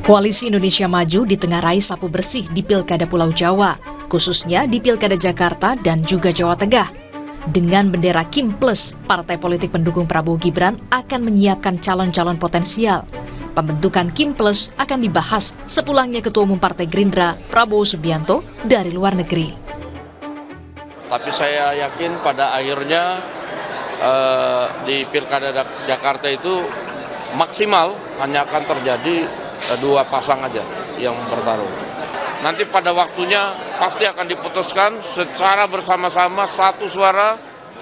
Koalisi Indonesia Maju ditengarai sapu bersih di Pilkada Pulau Jawa, khususnya di Pilkada Jakarta dan juga Jawa Tengah. Dengan bendera Kim Plus, partai politik pendukung Prabowo Gibran akan menyiapkan calon-calon potensial. Pembentukan Kim Plus akan dibahas sepulangnya Ketua Umum Partai Gerindra, Prabowo Subianto, dari luar negeri. Tapi saya yakin pada akhirnya di Pilkada Jakarta itu maksimal hanya akan terjadi dua pasang aja yang bertarung. Nanti pada waktunya pasti akan diputuskan secara bersama-sama satu suara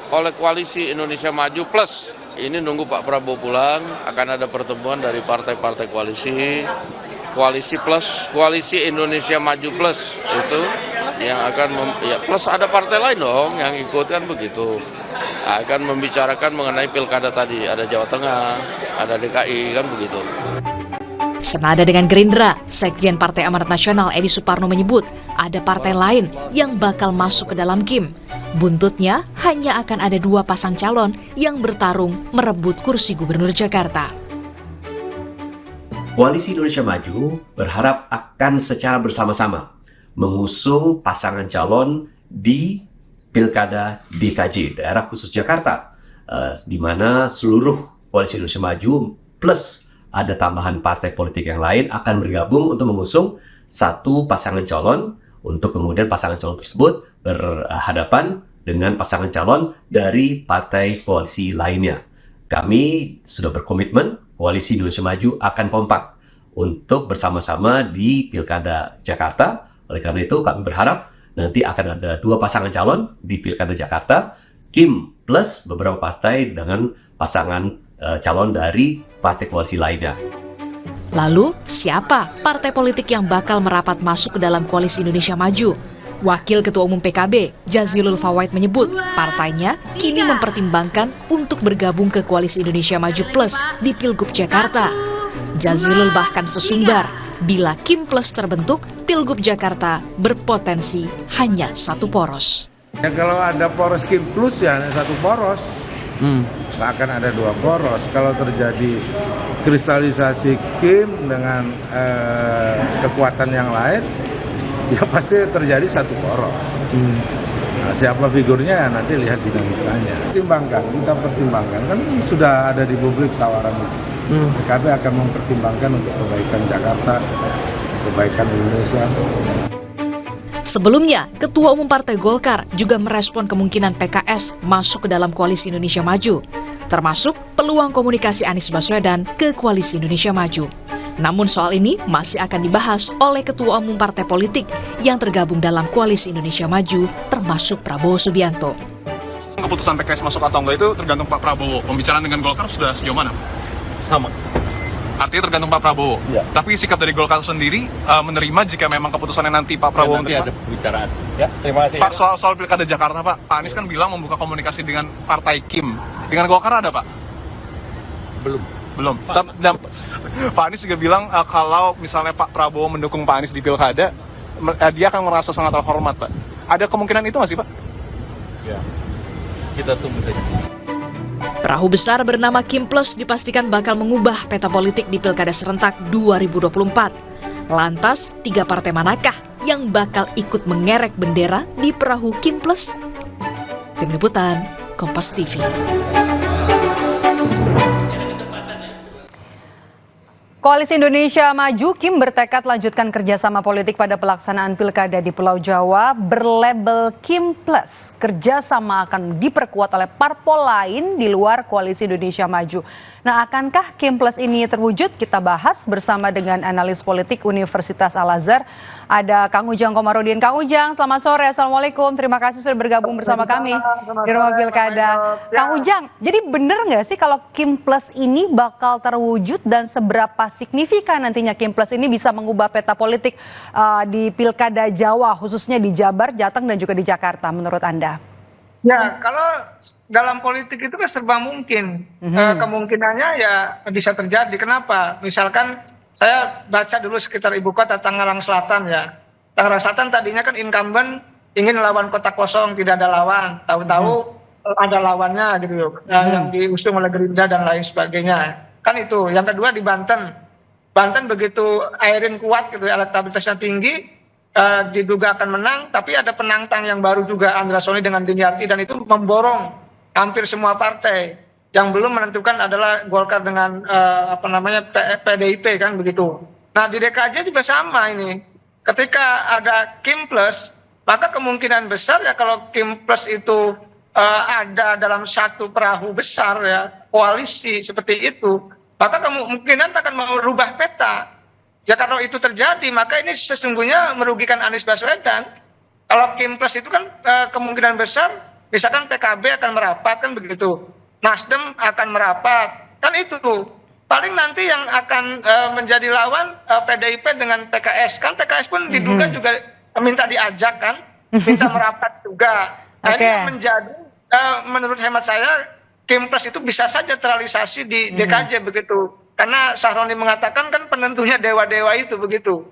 oleh Koalisi Indonesia Maju Plus. Ini nunggu Pak Prabowo pulang, akan ada pertemuan dari partai-partai Koalisi Plus, Koalisi Indonesia Maju Plus itu yang akan plus ada partai lain dong yang ikut kan begitu. Akan membicarakan mengenai pilkada tadi, ada Jawa Tengah, ada DKI kan begitu. Senada dengan Gerindra, Sekjen Partai Amanat Nasional Edi Suparno menyebut ada partai lain yang bakal masuk ke dalam Kim. Buntutnya hanya akan ada dua pasang calon yang bertarung merebut kursi Gubernur Jakarta. Koalisi Indonesia Maju berharap akan secara bersama-sama mengusung pasangan calon di Pilkada DKJ, daerah khusus Jakarta, di mana seluruh Koalisi Indonesia Maju plus ada tambahan partai politik yang lain akan bergabung untuk mengusung satu pasangan calon untuk kemudian pasangan calon tersebut berhadapan dengan pasangan calon dari partai koalisi lainnya. Kami sudah berkomitmen, Koalisi Indonesia Maju akan kompak untuk bersama-sama di Pilkada Jakarta. Oleh karena itu kami berharap nanti akan ada dua pasangan calon di Pilkada Jakarta, Kim plus beberapa partai dengan pasangan calon dari partai koalisi lainnya. Lalu, siapa partai politik yang bakal merapat masuk ke dalam Koalisi Indonesia Maju? Wakil Ketua Umum PKB, Jazilul Fawait menyebut partainya kini mempertimbangkan untuk bergabung ke Koalisi Indonesia Maju Plus di Pilgub Jakarta. Jazilul bahkan sesumbar, bila Kim Plus terbentuk, Pilgub Jakarta berpotensi hanya satu poros. Ya kalau ada poros Kim Plus ya hanya satu poros. Nggak akan ada dua poros. Kalau terjadi kristalisasi Kim dengan kekuatan yang lain, ya pasti terjadi satu poros. Nah, siapa figurnya nanti lihat dinamikanya. Kita pertimbangkan, kan sudah ada di publik tawaran itu. PKB akan mempertimbangkan untuk kebaikan Jakarta, kebaikan Indonesia. Sebelumnya, Ketua Umum Partai Golkar juga merespon kemungkinan PKS masuk ke dalam Koalisi Indonesia Maju, termasuk peluang komunikasi Anies Baswedan ke Koalisi Indonesia Maju. Namun soal ini masih akan dibahas oleh Ketua Umum Partai Politik yang tergabung dalam Koalisi Indonesia Maju, termasuk Prabowo Subianto. Keputusan PKS masuk atau enggak itu tergantung Pak Prabowo. Pembicaraan dengan Golkar sudah sejauh mana? Sama. Artinya tergantung Pak Prabowo. Ya. Tapi sikap dari Golkar sendiri menerima jika memang keputusannya nanti Pak Prabowo nanti menerima. ada pembicaraan. Ya, terima kasih. Pak, soal Pilkada Jakarta, Pak Anies kan bilang membuka komunikasi dengan Partai Kim. Dengan Golkar ada, Pak? Belum. Dan Pak Anies juga bilang kalau misalnya Pak Prabowo mendukung Pak Anies di Pilkada, dia akan merasa sangat terhormat, Pak. Ada kemungkinan itu nggak sih, Pak? Ya, kita tunggu saja. Perahu besar bernama Kim Plus dipastikan bakal mengubah peta politik di Pilkada serentak 2024. Lantas, 3 partai manakah yang bakal ikut mengerek bendera di perahu Kim Plus? Tim Liputan, Kompas TV. Koalisi Indonesia Maju Kim bertekad lanjutkan kerjasama politik pada pelaksanaan pilkada di Pulau Jawa berlabel Kim Plus. Kerjasama akan diperkuat oleh parpol lain di luar Koalisi Indonesia Maju. Nah, akankah Kim Plus ini terwujud? Kita bahas bersama dengan analis politik Universitas Al-Azhar. Ada Kang Ujang Komarudin. Kang Ujang, selamat sore. Assalamualaikum. Terima kasih sudah bergabung bersama kami di Rumah Pilkada. Kang Ujang, jadi benar nggak sih kalau Kim Plus ini bakal terwujud dan seberapa signifikan nantinya Kim Plus ini bisa mengubah peta politik di Pilkada Jawa, khususnya di Jabar, Jateng, dan juga di Jakarta, menurut Anda? Ya, kalau dalam politik itu kan serba mungkin. Kemungkinannya ya bisa terjadi. Kenapa? Misalkan saya baca dulu sekitar ibu kota Tangerang Selatan ya. Tangerang Selatan tadinya kan incumbent ingin lawan kota kosong, tidak ada lawan. Tahu-tahu ada lawannya gitu loh. Yang diusung oleh Gerindra dan lain sebagainya. Kan itu. Yang kedua di Banten. Banten begitu Airin kuat gitu, elektabilitasnya tinggi, diduga akan menang, tapi ada penantang yang baru juga, Andra Soni dengan Dimyati, dan itu memborong hampir semua partai. Yang belum menentukan adalah Golkar dengan PDIP kan begitu. Nah di DKJ juga sama ini. Ketika ada Kim Plus, maka kemungkinan besar ya kalau Kim Plus itu ada dalam satu perahu besar ya, koalisi seperti itu, maka kemungkinan akan merubah peta. Ya kalau itu terjadi, maka ini sesungguhnya merugikan Anies Baswedan. Kalau Kim Plus itu kan kemungkinan besar, misalkan PKB akan merapat kan begitu, Nasdem akan merapat, kan itu tuh. Paling nanti yang akan menjadi lawan PDIP dengan PKS, kan PKS pun diduga juga minta diajak kan, minta merapat juga. Nah ini yang menjadi, menurut hemat saya, Kim Plus itu bisa saja terrealisasi di DKJ begitu. Karena Sahroni mengatakan kan penentunya dewa-dewa itu begitu.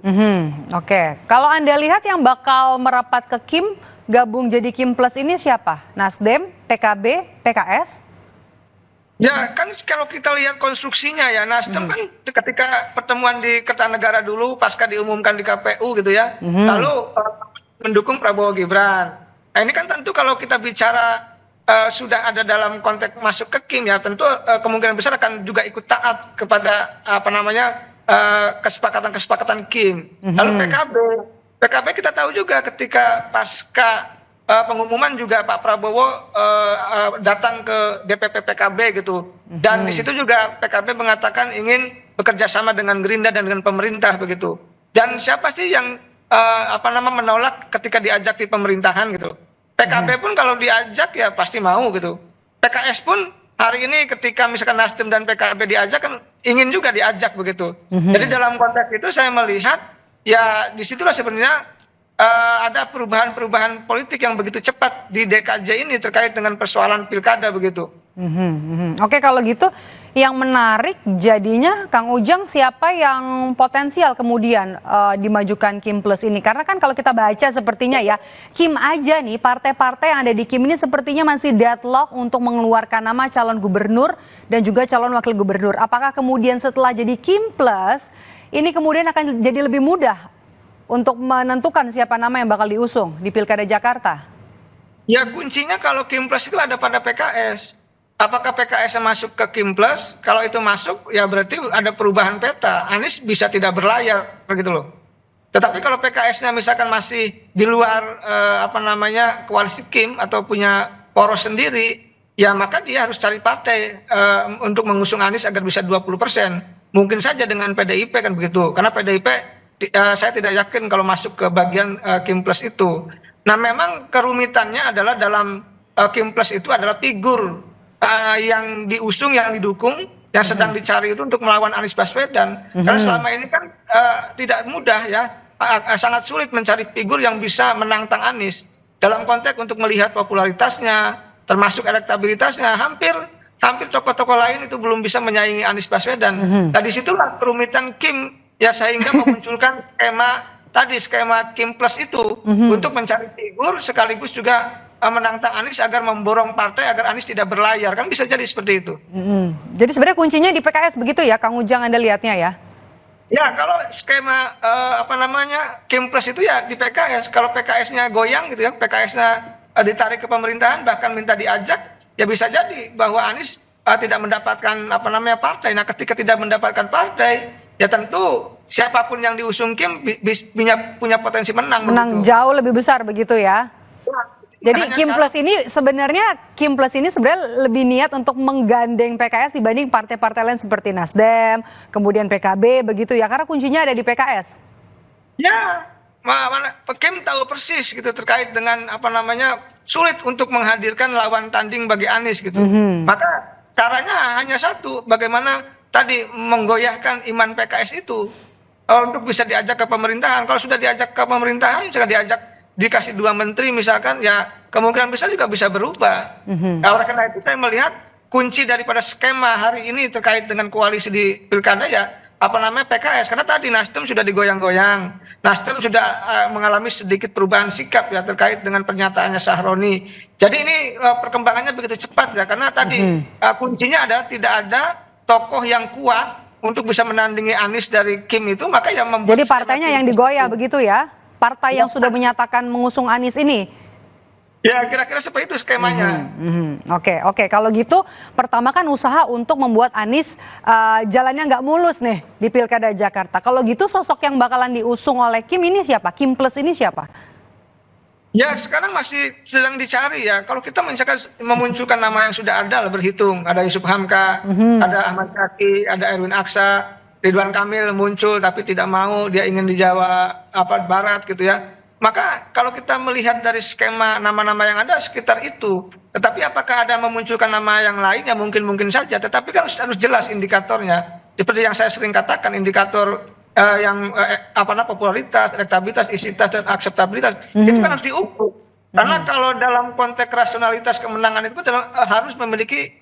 Oke, kalau Anda lihat yang bakal merapat ke Kim, gabung jadi Kim Plus ini siapa? Nasdem, PKB, PKS? Ya kan kalau kita lihat konstruksinya ya, Nasdem kan ketika pertemuan di Kertanegara dulu pasca diumumkan di KPU gitu ya, lalu mendukung Prabowo Gibran. Nah ini kan tentu kalau kita bicara sudah ada dalam konteks masuk ke Kim ya, tentu kemungkinan besar akan juga ikut taat kepada kesepakatan-kesepakatan Kim. Lalu PKB kita tahu juga ketika pasca pengumuman juga Pak Prabowo datang ke DPP PKB gitu, dan di situ juga PKB mengatakan ingin bekerja sama dengan Gerindra dan dengan pemerintah begitu. Dan siapa sih yang menolak ketika diajak di pemerintahan gitu? PKB pun kalau diajak ya pasti mau gitu. PKS pun hari ini ketika misalkan Nasdem dan PKB diajak kan ingin juga diajak begitu. Jadi dalam konteks itu saya melihat ya disitulah sebenarnya ada perubahan-perubahan politik yang begitu cepat di DKJ ini terkait dengan persoalan pilkada begitu. Oke, kalau gitu yang menarik jadinya Kang Ujang, siapa yang potensial kemudian dimajukan Kim Plus ini? Karena kan kalau kita baca sepertinya ya, Kim aja nih, partai-partai yang ada di Kim ini sepertinya masih deadlock untuk mengeluarkan nama calon gubernur dan juga calon wakil gubernur. Apakah kemudian setelah jadi Kim Plus, ini kemudian akan jadi lebih mudah untuk menentukan siapa nama yang bakal diusung di Pilkada Jakarta? Ya kuncinya kalau Kim Plus itu ada pada PKS. Apakah PKS masuk ke Kim Plus? Kalau itu masuk, ya berarti ada perubahan peta. Anies bisa tidak berlayar, begitu loh. Tetapi kalau PKS-nya misalkan masih di luar koalisi Kim atau punya poros sendiri, ya maka dia harus cari partai untuk mengusung Anies agar bisa 20%. Mungkin saja dengan PDIP kan begitu. Karena PDIP saya tidak yakin kalau masuk ke bagian Kim Plus itu. Nah memang kerumitannya adalah dalam Kim Plus itu adalah figur yang diusung, yang didukung, yang sedang dicari itu untuk melawan Anies Baswedan. Karena selama ini kan tidak mudah ya, sangat sulit mencari figur yang bisa menantang Anies. Dalam konteks untuk melihat popularitasnya, termasuk elektabilitasnya, hampir tokoh-tokoh lain itu belum bisa menyaingi Anies Baswedan. Nah disitulah kerumitan Kim ya, sehingga memunculkan skema Kim Plus itu untuk mencari figur sekaligus juga menantang Anies agar memborong partai agar Anies tidak berlayar, kan bisa jadi seperti itu. Jadi sebenarnya kuncinya di PKS begitu ya, Kang Ujang, Anda lihatnya ya? Ya kalau skema Kim Plus itu ya di PKS. Kalau PKS-nya goyang gitu ya, PKS-nya ditarik ke pemerintahan bahkan minta diajak, ya bisa jadi bahwa Anies tidak mendapatkan partai. Nah ketika tidak mendapatkan partai, ya tentu siapapun yang diusung Kim punya potensi menang. Menang begitu. Jauh lebih besar begitu ya? Jadi Kim Plus ini sebenarnya lebih niat untuk menggandeng PKS dibanding partai-partai lain seperti Nasdem, kemudian PKB begitu ya, karena kuncinya ada di PKS. Ya, Kim tahu persis gitu terkait dengan sulit untuk menghadirkan lawan tanding bagi Anies gitu. Maka caranya hanya satu, bagaimana tadi menggoyahkan iman PKS itu untuk bisa diajak ke pemerintahan. Kalau sudah diajak ke pemerintahan, sudah dikasih 2 menteri misalkan, ya kemungkinan besar juga bisa berubah. Nah, oleh karena itu saya melihat kunci daripada skema hari ini terkait dengan koalisi di pilkada ya PKS, karena tadi Nasdem sudah digoyang-goyang, Nasdem sudah mengalami sedikit perubahan sikap ya terkait dengan pernyataannya Sahroni. Jadi ini perkembangannya begitu cepat ya, karena tadi kuncinya adalah tidak ada tokoh yang kuat untuk bisa menandingi Anies dari Kim itu, maka yang membuat Jadi partainya yang digoyah begitu ya? Partai yang sudah menyatakan mengusung Anies ini? Ya kira-kira seperti itu skemanya. Oke. Kalau gitu pertama kan usaha untuk membuat Anies jalannya nggak mulus nih di Pilkada Jakarta. Kalau gitu sosok yang bakalan diusung oleh Kim ini siapa? Kim Plus ini siapa? Ya sekarang masih sedang dicari ya. Kalau kita memunculkan nama yang sudah ada lah, berhitung. Ada Yusuf Hamka, ada Ahmad Syaki, ada Erwin Aksa, Ridwan Kamil muncul tapi tidak mau, dia ingin di Jawa Barat gitu ya. Maka kalau kita melihat dari skema nama-nama yang ada sekitar itu, tetapi apakah ada memunculkan nama yang lain ya mungkin saja, tetapi kan harus jelas indikatornya. Seperti yang saya sering katakan, indikator yang popularitas, elektabilitas, isitas dan akseptabilitas itu kan harus diukur. Karena kalau dalam konteks rasionalitas kemenangan itu harus memiliki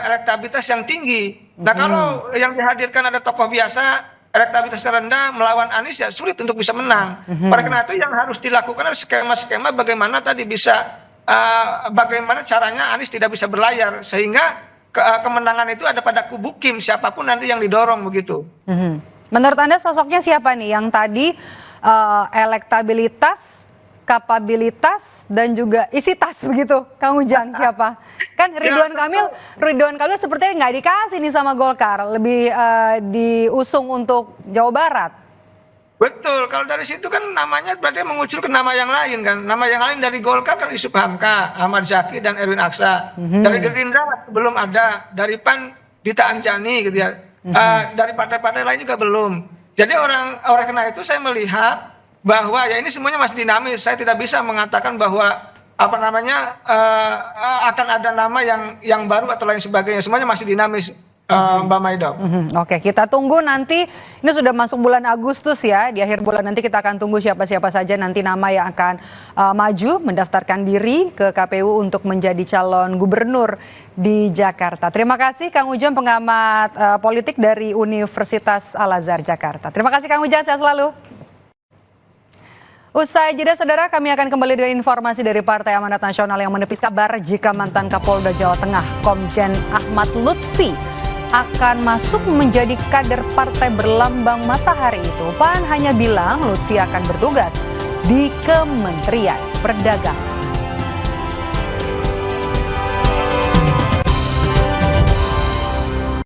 elektabilitas yang tinggi. Nah kalau yang dihadirkan ada tokoh biasa, elektabilitasnya rendah melawan Anies ya sulit untuk bisa menang. Oleh karena itu yang harus dilakukan adalah skema-skema bagaimana tadi bisa bagaimana caranya Anies tidak bisa berlayar sehingga kemenangan itu ada pada kubu Kim, siapapun nanti yang didorong begitu. Menurut Anda sosoknya siapa nih yang tadi elektabilitas, kapabilitas dan juga isi tas begitu, Kang Ujang siapa? Kan Ridwan Kamil sepertinya nggak dikasih nih sama Golkar, lebih diusung untuk Jawa Barat. Betul, kalau dari situ kan namanya berarti mengucurkan nama yang lain kan. Nama yang lain dari Golkar kan Yusuf Hamka, Ahmad Syaki dan Erwin Aksa. Dari Gerindra belum ada, dari PAN Dita Anjani gitu ya. Dari partai-partai lain juga belum. Jadi oleh karena itu saya melihat bahwa ya ini semuanya masih dinamis. Saya tidak bisa mengatakan bahwa akan ada nama yang baru atau lain sebagainya. Semuanya masih dinamis, Mbak Maido. Oke, kita tunggu nanti. Ini sudah masuk bulan Agustus ya. Di akhir bulan nanti kita akan tunggu siapa-siapa saja nanti nama yang akan maju mendaftarkan diri ke KPU untuk menjadi calon gubernur di Jakarta. Terima kasih Kang Ujang, pengamat politik dari Universitas Al-Azhar Jakarta. Terima kasih Kang Ujang, sehat selalu. Usai jeda saudara, kami akan kembali dengan informasi dari Partai Amanat Nasional yang menepis kabar jika mantan Kapolda Jawa Tengah Komjen Ahmad Lutfi akan masuk menjadi kader partai berlambang matahari itu. PAN hanya bilang Lutfi akan bertugas di Kementerian Perdagangan.